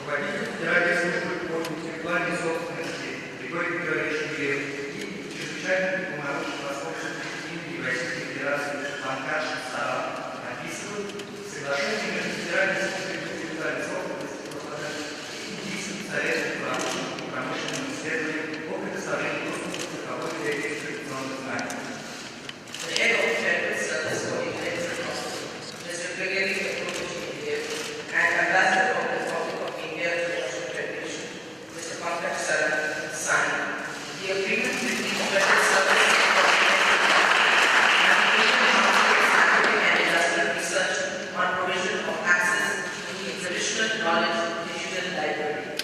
руководитель Федеральной службы по интеллектуальной собственности Григорий Петрович Юрьев и чрезвычайный полномочий Восточной Индии Российской Федерации Панкаш Сара подписывают соглашение между Федеральной службой по интеллектуальной собственности и Индийским советом по промышленным исследованиям о предоставлении доступа к цифровой экстраекционных знаний. The head of Federal Service for Intellectual Property, Mr. Brigadier and Ambassador of the Republic of India to the National Federation, Mr. Pankaj Saran, signed the agreement between the Federal Service for Scientific and Industrial Research on provision of access to the traditional knowledge digital library.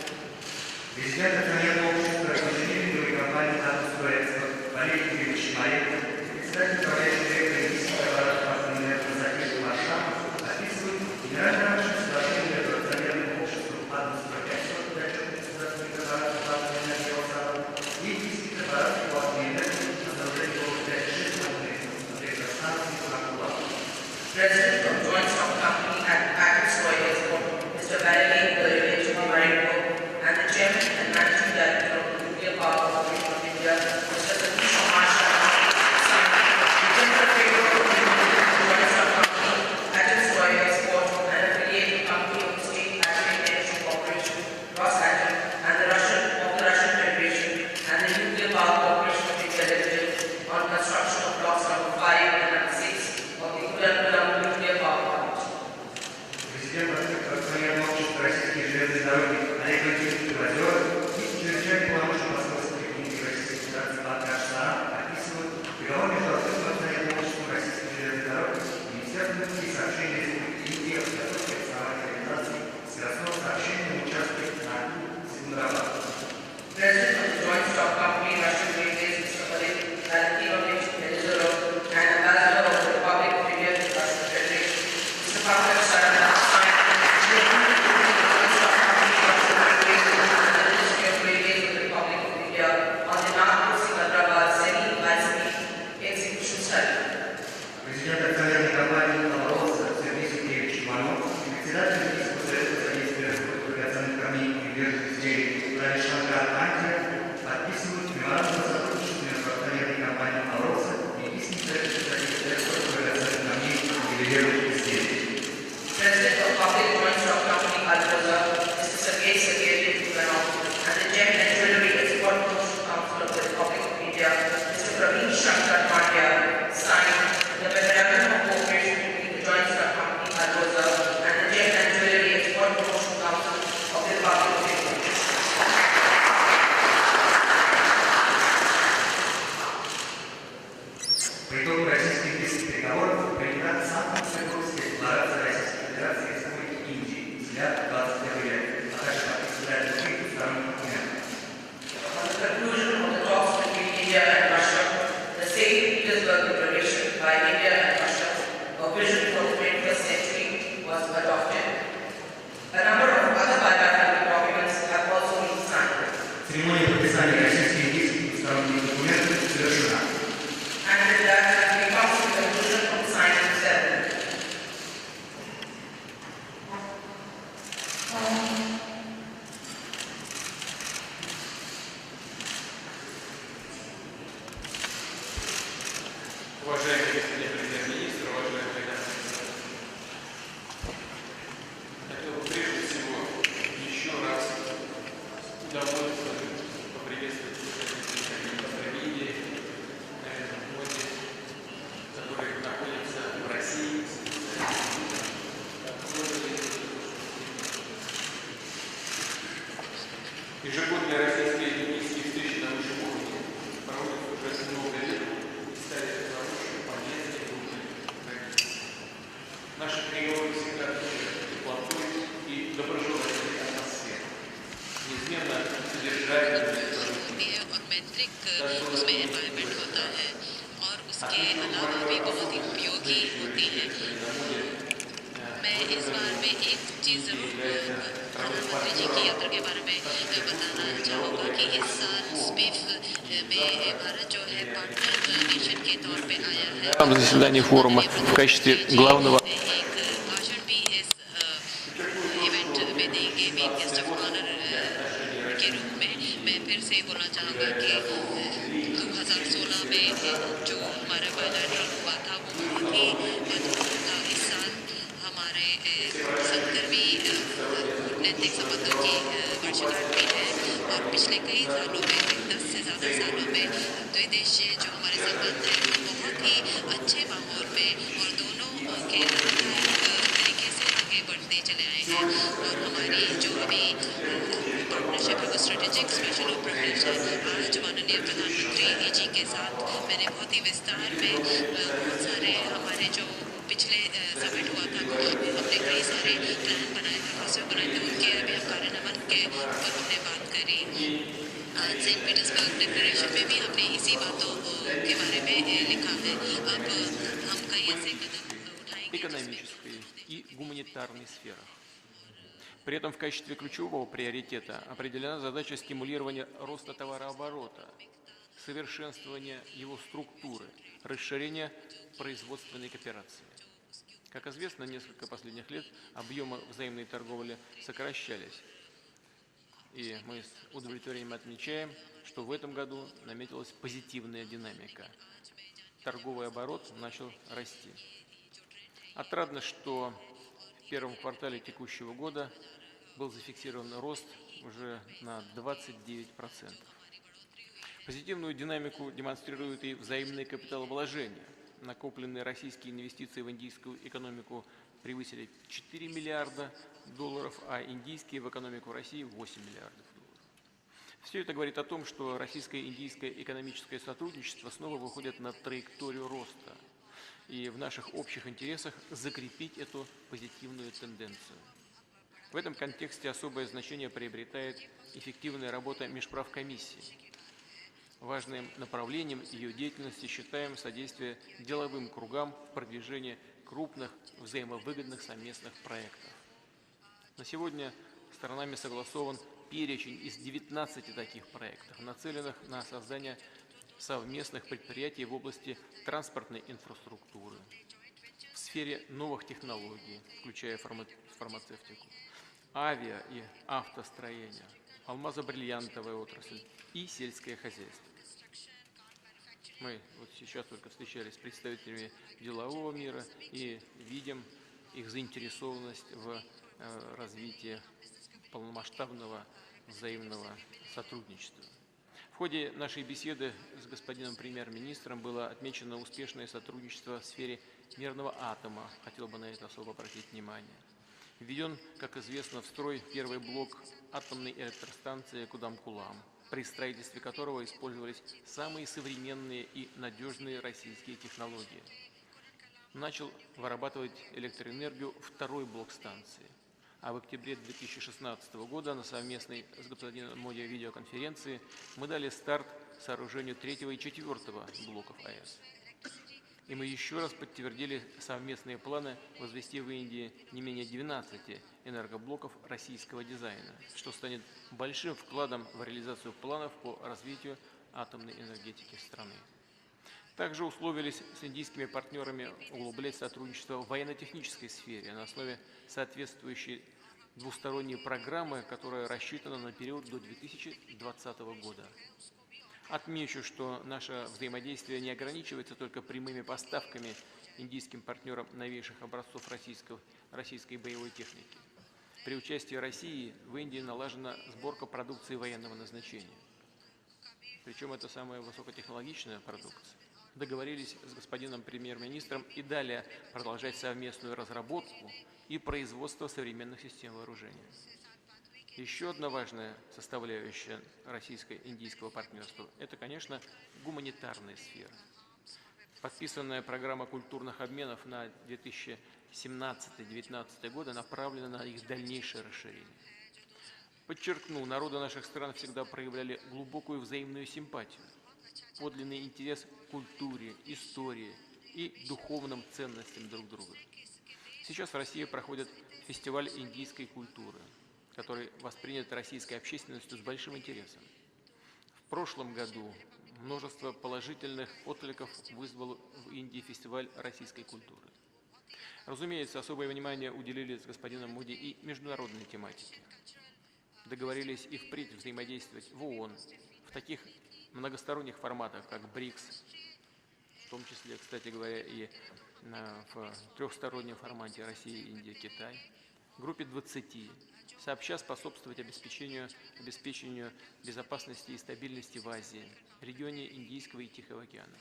Президент акционерного общества инженеринговой компании «Татус-Турецко» Валерий Юрьевич Маленко, председатель управляющего директора Индийского аппарата партнера Закир Маршан описывают генеральное рабочее соглашение между акционерным обществом «Татус-Турецко» для государственных аппаратов партнера Геосара и Индийских аппаратов партнера энергии на сооружение области 6 электростанций Акула. President of Joint Stock Company at Package Soy Export, Mr. Valery Yuryevich Marenko, and the Chairman and Managing Director of the Nuclear Power Corporation of India, Mr. Satish Kumar Sharma, signed the tender framework agreement with the Joint Stock Company, Package Soy Export, and affiliated company of the State Atomic Energy Corporation, Rosatom, and the Russian Federation, and the Nuclear Power Corporation of India Limited on construction of blocks number 5 and number 6 of the Kudankulam Nuclear Power Plant. Президент акционерного общества «Российские железные дороги» Олег Владимирович Озеров и чрезвычайный полномочий Московской Индии Российской Федерации Панкаш Сара описывают договор между открытым акционерным обществом «Российские железные дороги» и Министерством путей сообщения Республики Индии о подготовке основания реализации скоростного сообщения на участке на Секундерабад. President of the Joint Stock Company, Russian Railways, Mr. Oleg Valentinovich Melizarov, and Ambassador of the Republic of India to the Russian Federation, Mr. Pankaj Saran, signed the agreement between the Joint Stock Company, Russian Railways, and the Ministry of Railways of the Republic of India on the Nagpur-Secunderabad semi-high-speed execution study. Президент акционерной компании «Новороссия» Сергей Сергеевич Иванов и председатель Индийского совета содействия разработке драгоценных камней и прибрежных изделий Равишанкар Антия подписывают меморандум о сотрудничестве между акционерной компанией «Новороссия» и Индийским советом содействия разработке драгоценных камней и прибрежных изделий. President of Public Joint Stock Company, Algoza, Mr. Sergei Sergeyevich Ivanov, and the Gem and Jewelry Export Promotion Council of the Republic of India, Mr. Praveen Shankar Pandya, signed the memorandum of cooperation between the Joint Stock Company, Algoza, and the Gem and Jewelry Export Promotion Council of the Republic of India. По итогу российско-индийских переговоров принята самая Петербургская декларация Российской Федерации и Республики Индии «Взгляд в 21 век», а также подписывает другие двусторонние документы. On the conclusion of the talks between India and Russia, the St. Petersburg Declaration by India and Russia, a vision for the 21st century, was adopted. A number of other bilateral documents have also been signed. Церемония подписания российско-индийских двусторонних документов завершена. And with that, we come to the conclusion of the signing ceremony. Уважаемый господин премьер-министр, уважаемые дамы и господа, хотел бы прежде всего еще раз с удовольствием поприветствовать представителей Индии, которые находятся в России. Ежегодные российские и индийские встречи на высшем уровне проводятся уже много лет и стали разрушенными полезными группами границ. Наши переговоры всегда отличаются теплотой и доброжелательной атмосферой, неизменно содержательными. और मैत्रिक उसमें environment होता है और उसके अलावा भी बहुत ही उपयोगी होती है। मैं इस बार में एक चीज़ ज़रूर प्रधानमंत्री जी की यात्रा के बारे में बताना चाहूँगा कि इस साल स्पीफ में भारत जो है पार्टनर नेशन के तौर पे आया है। На заседании форума в качестве главного एक भाषण भी इस इवेंट में देंगे। के मेन गेस्ट ऑफ ऑनर के रूप में मैं फिर से बोलना चाहूँगा कि 2016 में जो हमारा बायलैटरल हुआ था वो बहुत ही महत्वपूर्ण था। इस साल हमारे 70वीं कूटनीतिक संबंधों की वर्षगांठ भी है और पिछले कई सालों में 10 से ज़्यादा सालों में द्विदेशीय जो हमारे संबंध हैं वो बहुत ही अच्छे माहौल में और दोनों के लाभदायक तरीके से आगे बढ़ते चले आए हैं। और हमारी जो अभी पार्टनरशिप है वो स्ट्रेटेजिक स्पेशल ऑपरेशन है। आज माननीय प्रधानमंत्री जी के साथ मैंने बहुत ही विस्तार में बहुत सारे हमारे जो पिछले समिट हुआ था गोवा में हमने कई सारे प्लान बनाए थे, फॉर्म बनाए थे, उनके अभी हम कार्यान्वयन के ऊपर हमने बात करी। आज सेंट पीटर्सबर्ग डिक्लेरेशन में भी हमने इसी बातों के बारे में लिखा है। अब हम कई ऐसे कदम उठाएंगे экономической и гуманитарной сферах. При этом в качестве ключевого приоритета определена задача стимулирования роста товарооборота, совершенствования его структуры, расширения производственной кооперации. Как известно, несколько последних лет объемы взаимной торговли сокращались. И мы с удовлетворением отмечаем, что в этом году наметилась позитивная динамика. Торговый оборот начал расти. Отрадно, что в первом квартале текущего года был зафиксирован рост уже на 29%. Позитивную динамику демонстрируют и взаимные капиталовложения. Накопленные российские инвестиции в индийскую экономику превысили 4 миллиарда долларов, а индийские в экономику России 8 миллиардов долларов. Все это говорит о том, что российско-индийское экономическое сотрудничество снова выходит на траекторию роста. И в наших общих интересах закрепить эту позитивную тенденцию. В этом контексте особое значение приобретает эффективная работа межправкомиссии. Важным направлением ее деятельности считаем содействие деловым кругам в продвижении крупных взаимовыгодных совместных проектов. На сегодня сторонами согласован перечень из 19 таких проектов, нацеленных на создание совместных предприятий в области транспортной инфраструктуры, в сфере новых технологий, включая фармацевтику, авиа и автостроение, алмазо-бриллиантовая отрасль и сельское хозяйство. Мы вот сейчас только встречались с представителями делового мира и видим их заинтересованность в развитии полномасштабного взаимного сотрудничества. В ходе нашей беседы с господином премьер-министром было отмечено успешное сотрудничество в сфере мирного атома. Хотел бы на это особо обратить внимание. Введен, как известно, в строй первый блок атомной электростанции Кудам-Кулам, при строительстве которого использовались самые современные и надежные российские технологии. Начал вырабатывать электроэнергию второй блок станции. А в октябре 2016 года на совместной с господином Моди видеоконференции мы дали старт сооружению 3 и 4 блоков АЭС. И мы еще раз подтвердили совместные планы возвести в Индии не менее 12 энергоблоков российского дизайна, что станет большим вкладом в реализацию планов по развитию атомной энергетики страны. Также условились с индийскими партнерами углублять сотрудничество в военно-технической сфере на основе соответствующей двусторонней программы, которая рассчитана на период до 2020 года. Отмечу, что наше взаимодействие не ограничивается только прямыми поставками индийским партнерам новейших образцов российской боевой техники. При участии России в Индии налажена сборка продукции военного назначения. Причем это самая высокотехнологичная продукция. Договорились с господином премьер-министром и далее продолжать совместную разработку и производство современных систем вооружения. Еще одна важная составляющая российско-индийского партнерства – это, конечно, гуманитарная сфера. Подписанная программа культурных обменов на 2017-2019 годы направлена на их дальнейшее расширение. Подчеркну, народы наших стран всегда проявляли глубокую взаимную симпатию, подлинный интерес к культуре, истории и духовным ценностям друг друга. Сейчас в России проходит фестиваль индийской культуры, который воспринят российской общественностью с большим интересом. В прошлом году множество положительных откликов вызвал в Индии фестиваль российской культуры. Разумеется, особое внимание уделили с господином Моди и международной тематике. договорились и впредь взаимодействовать в ООН, в таких многосторонних форматах, как БРИКС, в том числе, кстати говоря, и в трехстороннем формате Россия, Индия, Китай, группе 20, сообща способствовать обеспечению безопасности и стабильности в Азии, регионе Индийского и Тихого океанов.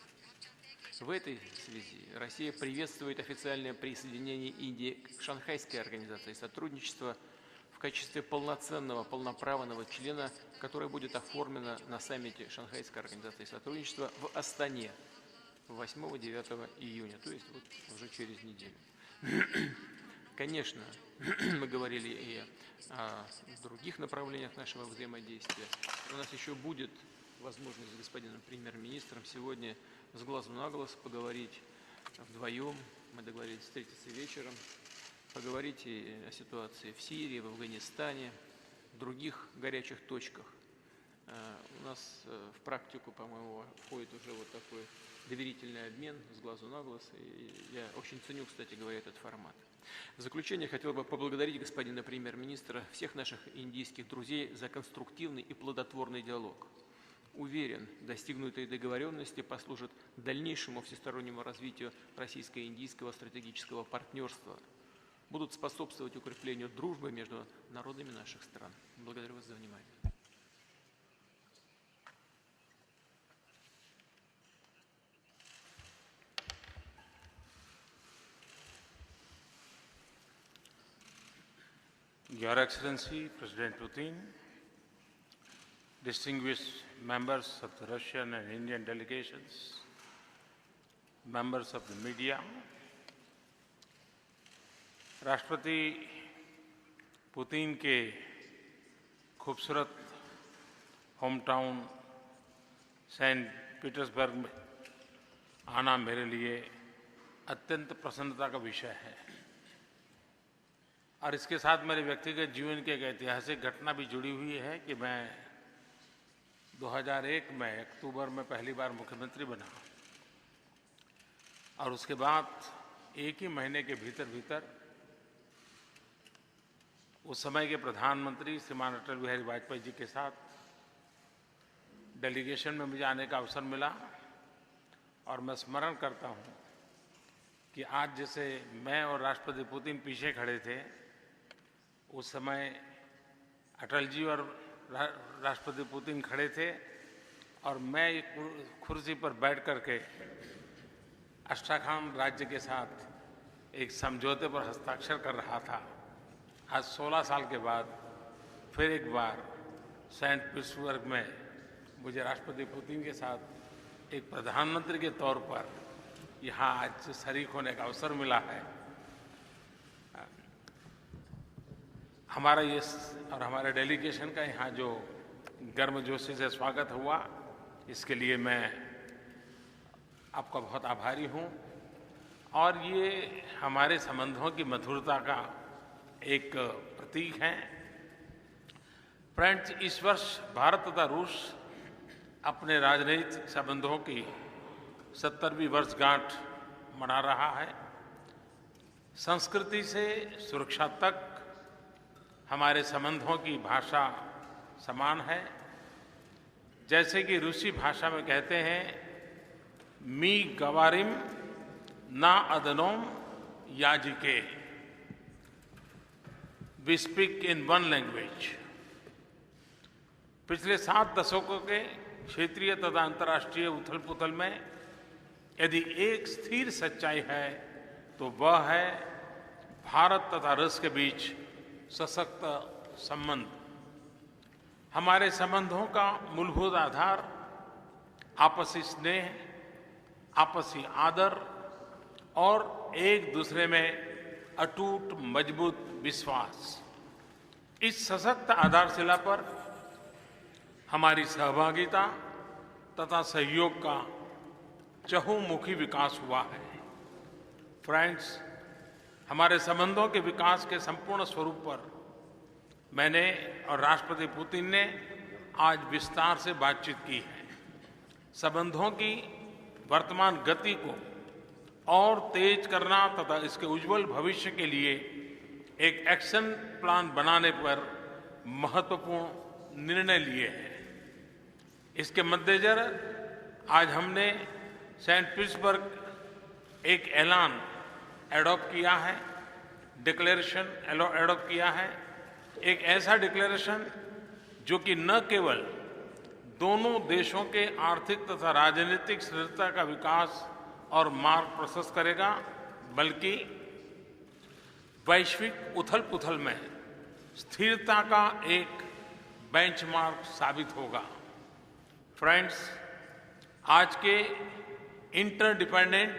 В этой связи Россия приветствует официальное присоединение Индии к Шанхайской организации сотрудничества в качестве полноценного, полноправного члена, которое будет оформлено на саммите Шанхайской организации сотрудничества в Астане 8-9 июня, то есть вот уже через неделю. Конечно, мы говорили и о других направлениях нашего взаимодействия. У нас еще будет возможность с господином премьер-министром сегодня с глазу на глаз поговорить вдвоем. Мы договорились встретиться вечером, поговорить и о ситуации в Сирии, в Афганистане, в других горячих точках. У нас в практику, по-моему, входит уже вот такой доверительный обмен с глазу на глаз. И я очень ценю, кстати говоря, этот формат. В заключение хотел бы поблагодарить господина премьер-министра, всех наших индийских друзей за конструктивный и плодотворный диалог. Уверен, достигнутые договоренности послужат дальнейшему всестороннему развитию российско-индийского стратегического партнерства, будут способствовать укреплению дружбы между народами наших стран. Благодарю вас за внимание. Your Excellency, President Putin, distinguished members of the Russian and Indian delegations, members of the media, राष्ट्रपति पुतिन के खूबसूरत होम टाउन सेंट पीटर्सबर्ग में आना मेरे लिए अत्यंत प्रसन्नता का विषय है और इसके साथ मेरे व्यक्तिगत जीवन की एक ऐतिहासिक घटना भी जुड़ी हुई है कि मैं 2001 में अक्टूबर में पहली बार मुख्यमंत्री बना और उसके बाद एक ही महीने के भीतर भीतर उस समय के प्रधानमंत्री श्रीमान अटल बिहारी वाजपेयी जी के साथ डेलीगेशन में मुझे आने का अवसर मिला और मैं स्मरण करता हूं कि आज जैसे मैं और राष्ट्रपति पुतिन पीछे खड़े थे, उस समय अटल जी और राष्ट्रपति पुतिन खड़े थे और मैं एक कुर्सी पर बैठ करके अस्ट्राखान राज्य के साथ एक समझौते पर हस्ताक्षर कर रहा था। आज 16 साल के बाद फिर एक बार सेंट पीटर्सबर्ग में मुझे राष्ट्रपति पुतिन के साथ एक प्रधानमंत्री के तौर पर यहाँ आज शरीक होने का अवसर मिला है। हमारा ये और हमारे डेलीगेशन का यहाँ जो गर्मजोशी से स्वागत हुआ, इसके लिए मैं आपका बहुत आभारी हूँ और ये हमारे संबंधों की मधुरता का एक प्रतीक है। फ्रेंड्स, इस वर्ष भारत तथा रूस अपने राजनीतिक संबंधों की 70वीं वर्षगांठ मना रहा है। संस्कृति से सुरक्षा तक हमारे संबंधों की भाषा समान है। जैसे कि रूसी भाषा में कहते हैं, मी गवारिम ना अदनोम याजिके, we speak in one language. पिछले 7 दशकों के क्षेत्रीय तथा अंतर्राष्ट्रीय उथल पुथल में यदि एक स्थिर सच्चाई है तो वह है भारत तथा रूस के बीच सशक्त संबंध। हमारे संबंधों का मूलभूत आधार आपसी स्नेह, आपसी आदर और एक दूसरे में अटूट मजबूत विश्वास। इस सशक्त आधारशिला पर हमारी सहभागिता तथा सहयोग का चहुमुखी विकास हुआ है। फ्रेंड्स, हमारे संबंधों के विकास के संपूर्ण स्वरूप पर मैंने और राष्ट्रपति पुतिन ने आज विस्तार से बातचीत की है। संबंधों की वर्तमान गति को और तेज करना तथा इसके उज्जवल भविष्य के लिए एक एक्शन प्लान बनाने पर महत्वपूर्ण निर्णय लिए हैं। इसके मद्देनजर आज हमने सेंट पीटर्सबर्ग एक ऐलान एडॉप्ट किया है, डिक्लेरेशन एडॉप्ट किया है, एक ऐसा डिक्लेरेशन जो कि न केवल दोनों देशों के आर्थिक तथा राजनीतिक स्थिरता का विकास और मार्ग प्रशस्त करेगा, बल्कि वैश्विक उथल-पुथल में स्थिरता का एक बेंचमार्क साबित होगा। फ्रेंड्स, आज के इंटरडिपेंडेंट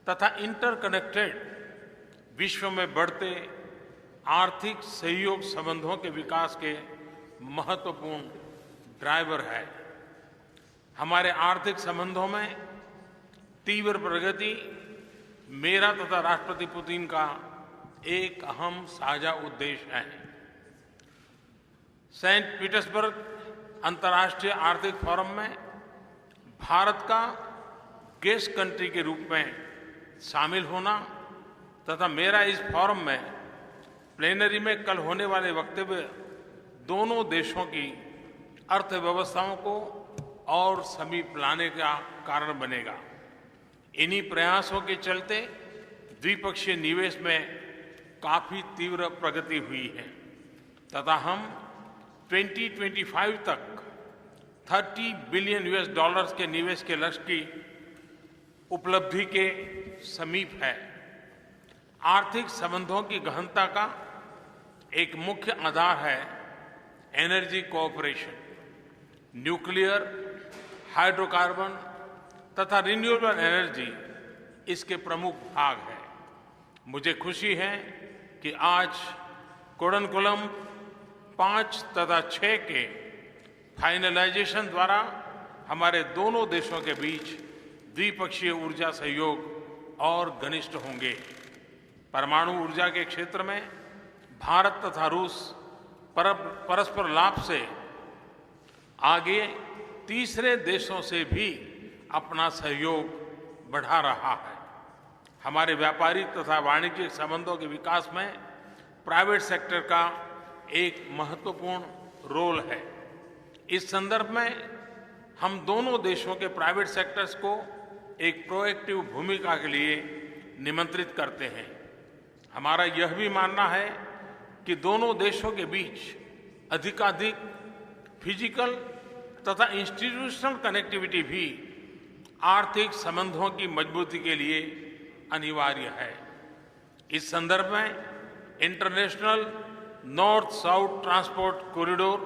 तथा इंटरकनेक्टेड विश्व में बढ़ते आर्थिक सहयोग संबंधों के विकास के महत्वपूर्ण ड्राइवर है। हमारे आर्थिक संबंधों में तीव्र प्रगति मेरा तथा राष्ट्रपति पुतिन का एक अहम साझा उद्देश्य है। सेंट पीटर्सबर्ग अंतर्राष्ट्रीय आर्थिक फोरम में भारत का गेस्ट कंट्री के रूप में शामिल होना तथा मेरा इस फोरम में प्लेनरी में कल होने वाले वक्तव्य दोनों देशों की अर्थव्यवस्थाओं को और समीप लाने का कारण बनेगा। इन्हीं प्रयासों के चलते द्विपक्षीय निवेश में काफी तीव्र प्रगति हुई है तथा हम 2025 तक $30 बिलियन के निवेश के लक्ष्य की उपलब्धि के समीप है। आर्थिक संबंधों की गहनता का एक मुख्य आधार है एनर्जी कोऑपरेशन। न्यूक्लियर, हाइड्रोकार्बन तथा रिन्यूएबल एनर्जी इसके प्रमुख भाग हैं। मुझे खुशी है कि आज कुडनकुलम 5 तथा 6 के फाइनलाइजेशन द्वारा हमारे दोनों देशों के बीच द्विपक्षीय ऊर्जा सहयोग और घनिष्ठ होंगे। परमाणु ऊर्जा के क्षेत्र में भारत तथा रूस परस्पर लाभ से आगे तीसरे देशों से भी अपना सहयोग बढ़ा रहा है। हमारे व्यापारिक तथा वाणिज्यिक संबंधों के विकास में प्राइवेट सेक्टर का एक महत्वपूर्ण रोल है। इस संदर्भ में हम दोनों देशों के प्राइवेट सेक्टर्स को एक प्रोएक्टिव भूमिका के लिए निमंत्रित करते हैं। हमारा यह भी मानना है कि दोनों देशों के बीच अधिकाधिक फिजिकल तथा इंस्टीट्यूशनल कनेक्टिविटी भी आर्थिक संबंधों की मजबूती के लिए अनिवार्य है। इस संदर्भ में international north south transport corridor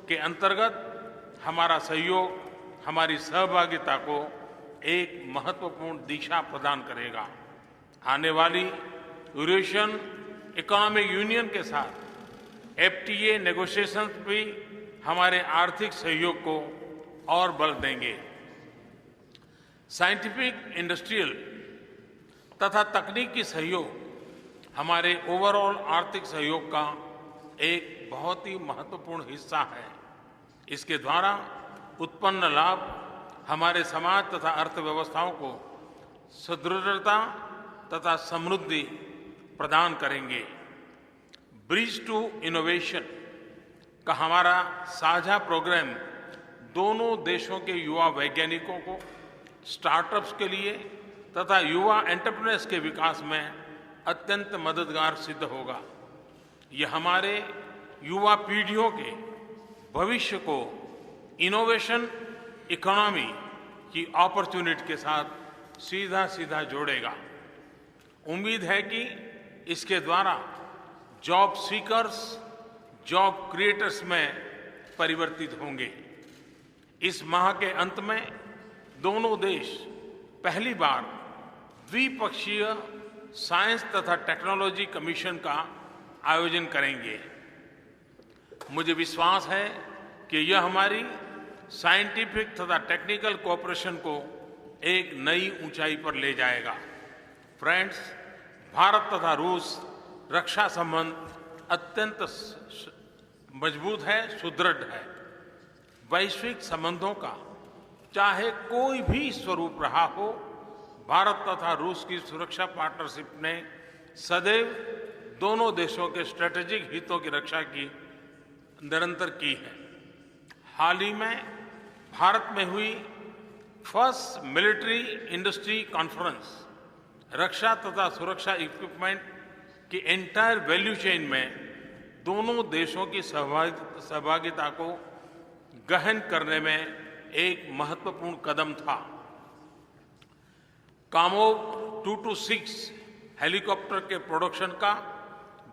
के अंतर्गत हमारा सहयोग हमारी सहभागिता को एक महत्वपूर्ण दिशा प्रदान करेगा। आने वाली यूरेशियन इकोनॉमिक यूनियन के साथ FTA नेगोशिएशंस भी हमारे आर्थिक सहयोग को और बल देंगे। साइंटिफिक, इंडस्ट्रियल तथा तकनीकी सहयोग हमारे ओवरऑल आर्थिक सहयोग का एक बहुत ही महत्वपूर्ण हिस्सा है। इसके द्वारा उत्पन्न लाभ हमारे समाज तथा अर्थव्यवस्थाओं को सुदृढ़ता तथा समृद्धि प्रदान करेंगे। ब्रिज टू इनोवेशन का हमारा साझा प्रोग्राम दोनों देशों के युवा वैज्ञानिकों को स्टार्टअप्स के लिए तथा युवा एंटरप्रेन्योर्स के विकास में अत्यंत मददगार सिद्ध होगा। यह हमारे युवा पीढ़ियों के भविष्य को इनोवेशन इकोनॉमी की अपॉर्चुनिटी के साथ सीधा जोड़ेगा। उम्मीद है कि इसके द्वारा जॉब सीकर्स जॉब क्रिएटर्स में परिवर्तित होंगे। इस माह के अंत में दोनों देश पहली बार द्विपक्षीय साइंस तथा टेक्नोलॉजी कमीशन का आयोजन करेंगे। मुझे विश्वास है कि यह हमारी साइंटिफिक तथा टेक्निकल कोऑपरेशन को एक नई ऊंचाई पर ले जाएगा। फ्रेंड्स, भारत तथा रूस रक्षा संबंध अत्यंत मजबूत है, सुदृढ़ है। वैश्विक संबंधों का चाहे कोई भी स्वरूप रहा हो, भारत तथा रूस की सुरक्षा पार्टनरशिप ने सदैव दोनों देशों के स्ट्रेटेजिक हितों की रक्षा की निरंतर की है। हाल ही में भारत में हुई फर्स्ट मिलिट्री इंडस्ट्री कॉन्फ्रेंस रक्षा तथा सुरक्षा इक्विपमेंट की एंटायर वैल्यू चेन में दोनों देशों की सहभागिता को गहन करने में एक महत्वपूर्ण कदम था। कामोव 226 हेलीकॉप्टर के प्रोडक्शन का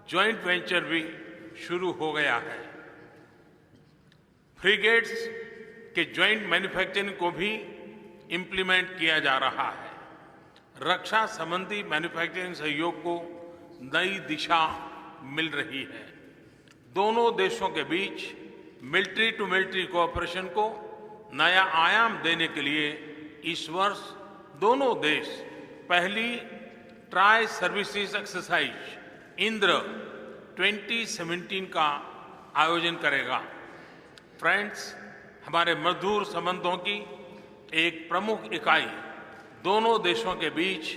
जॉइंट वेंचर भी शुरू हो गया है। फ्रिगेट्स के जॉइंट मैन्युफैक्चरिंग को भी इंप्लीमेंट किया जा रहा है। रक्षा संबंधी मैन्युफैक्चरिंग सहयोग को नई दिशा मिल रही है। दोनों देशों के बीच मिलिट्री टू मिलिट्री कोऑपरेशन को नया आयाम देने के लिए इस वर्ष दोनों देश पहली ट्राई सर्विसेज एक्सरसाइज इंद्र 2017 का आयोजन करेगा। फ्रेंड्स, हमारे मधुर संबंधों की एक प्रमुख इकाई दोनों देशों के बीच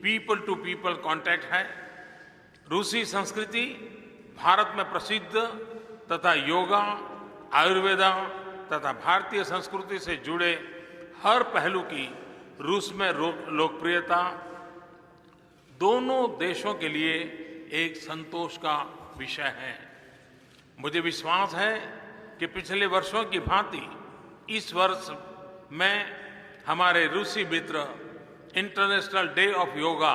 पीपल टू पीपल कांटेक्ट है। रूसी संस्कृति भारत में प्रसिद्ध तथा योगा, आयुर्वेदा तथा भारतीय संस्कृति से जुड़े हर पहलू की रूस में लोकप्रियता दोनों देशों के लिए एक संतोष का विषय है। मुझे विश्वास है कि पिछले वर्षों की भांति इस वर्ष में हमारे रूसी मित्र International Day of Yoga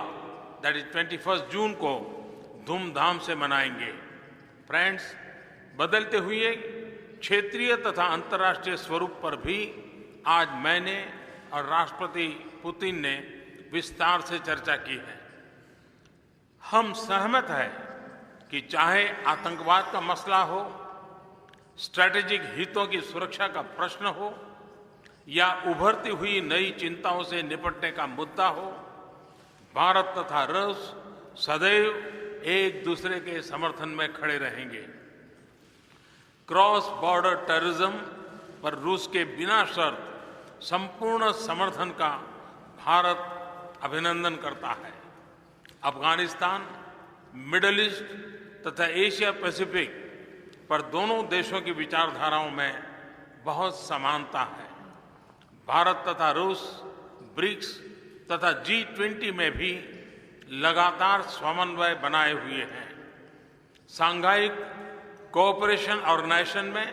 that is 21 जून को धूमधाम से मनाएंगे। फ्रेंड्स, बदलते हुए क्षेत्रीय तथा अंतर्राष्ट्रीय स्वरूप पर भी आज मैंने और राष्ट्रपति पुतिन ने विस्तार से चर्चा की है। हम सहमत हैं कि चाहे आतंकवाद का मसला हो, स्ट्रैटेजिक हितों की सुरक्षा का प्रश्न हो या उभरती हुई नई चिंताओं से निपटने का मुद्दा हो, भारत तथा रूस सदैव एक दूसरे के समर्थन में खड़े रहेंगे। क्रॉस बॉर्डर टेररिज्म पर रूस के बिना शर्त संपूर्ण समर्थन का भारत अभिनंदन करता है। अफगानिस्तान, मिडिल ईस्ट तथा एशिया पैसिफिक पर दोनों देशों की विचारधाराओं में बहुत समानता है। भारत तथा रूस ब्रिक्स तथा G20 में भी लगातार समन्वय बनाए हुए हैं। सांघाई कोऑपरेशन ऑर्गेनाइजेशन में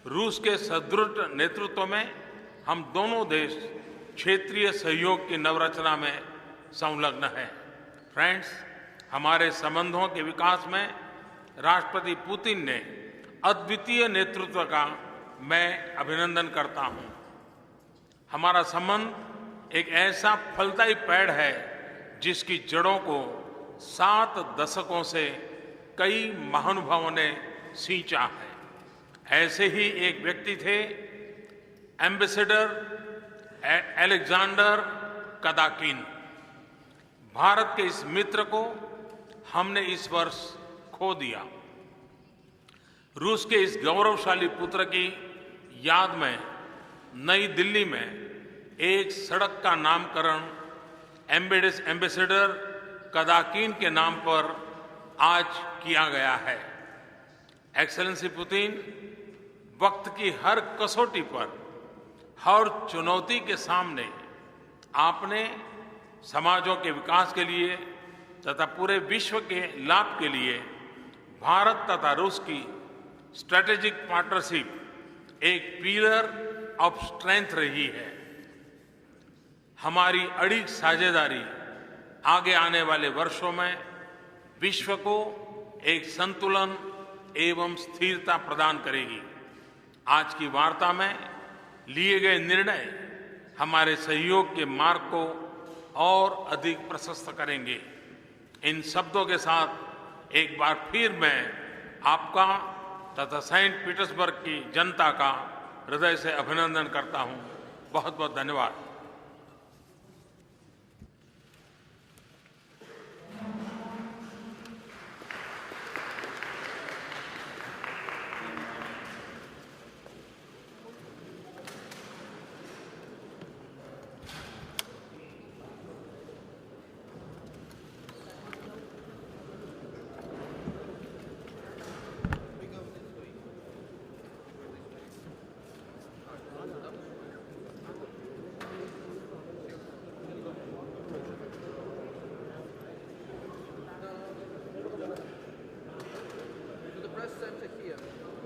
रूस के सुदृढ़ नेतृत्व में हम दोनों देश क्षेत्रीय सहयोग की नवरचना में संलग्न हैं। फ्रेंड्स, हमारे संबंधों के विकास में राष्ट्रपति पुतिन ने अद्वितीय नेतृत्व का मैं अभिनंदन करता हूं। हमारा संबंध एक ऐसा फलदायी पेड़ है जिसकी जड़ों को 7 दशकों से कई महानुभावों ने सींचा है। ऐसे ही एक व्यक्ति थे एम्बेसडर अलेक्जेंडर कदाकिन। भारत के इस मित्र को हमने इस वर्ष खो दिया। रूस के इस गौरवशाली पुत्र की याद में नई दिल्ली में एक सड़क का नामकरण एम्बेसडर कदाकिन के नाम पर आज किया गया है। एक्सेलेंसी पुतिन, वक्त की हर कसौटी पर, हर चुनौती के सामने आपने समाजों के विकास के लिए तथा पूरे विश्व के लाभ के लिए भारत तथा रूस की स्ट्रैटेजिक पार्टनरशिप एक पिलर ऑफ स्ट्रेंथ रही है। हमारी अड़िग साझेदारी आगे आने वाले वर्षों में विश्व को एक संतुलन एवं स्थिरता प्रदान करेगी। आज की वार्ता में लिए गए निर्णय हमारे सहयोग के मार्ग को और अधिक प्रशस्त करेंगे। इन शब्दों के साथ एक बार फिर मैं आपका तथा सेंट पीटर्सबर्ग की जनता का हृदय से अभिनंदन करता हूं। बहुत बहुत धन्यवाद। press center here.